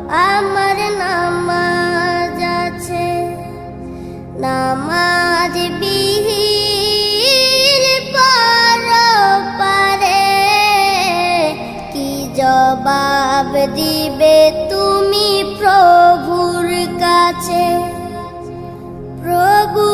আমার নামাজ আছে, নামাজ বিহীন পরপারে কি জবাব দিবে তুমি প্রভুর কাছে? প্রভু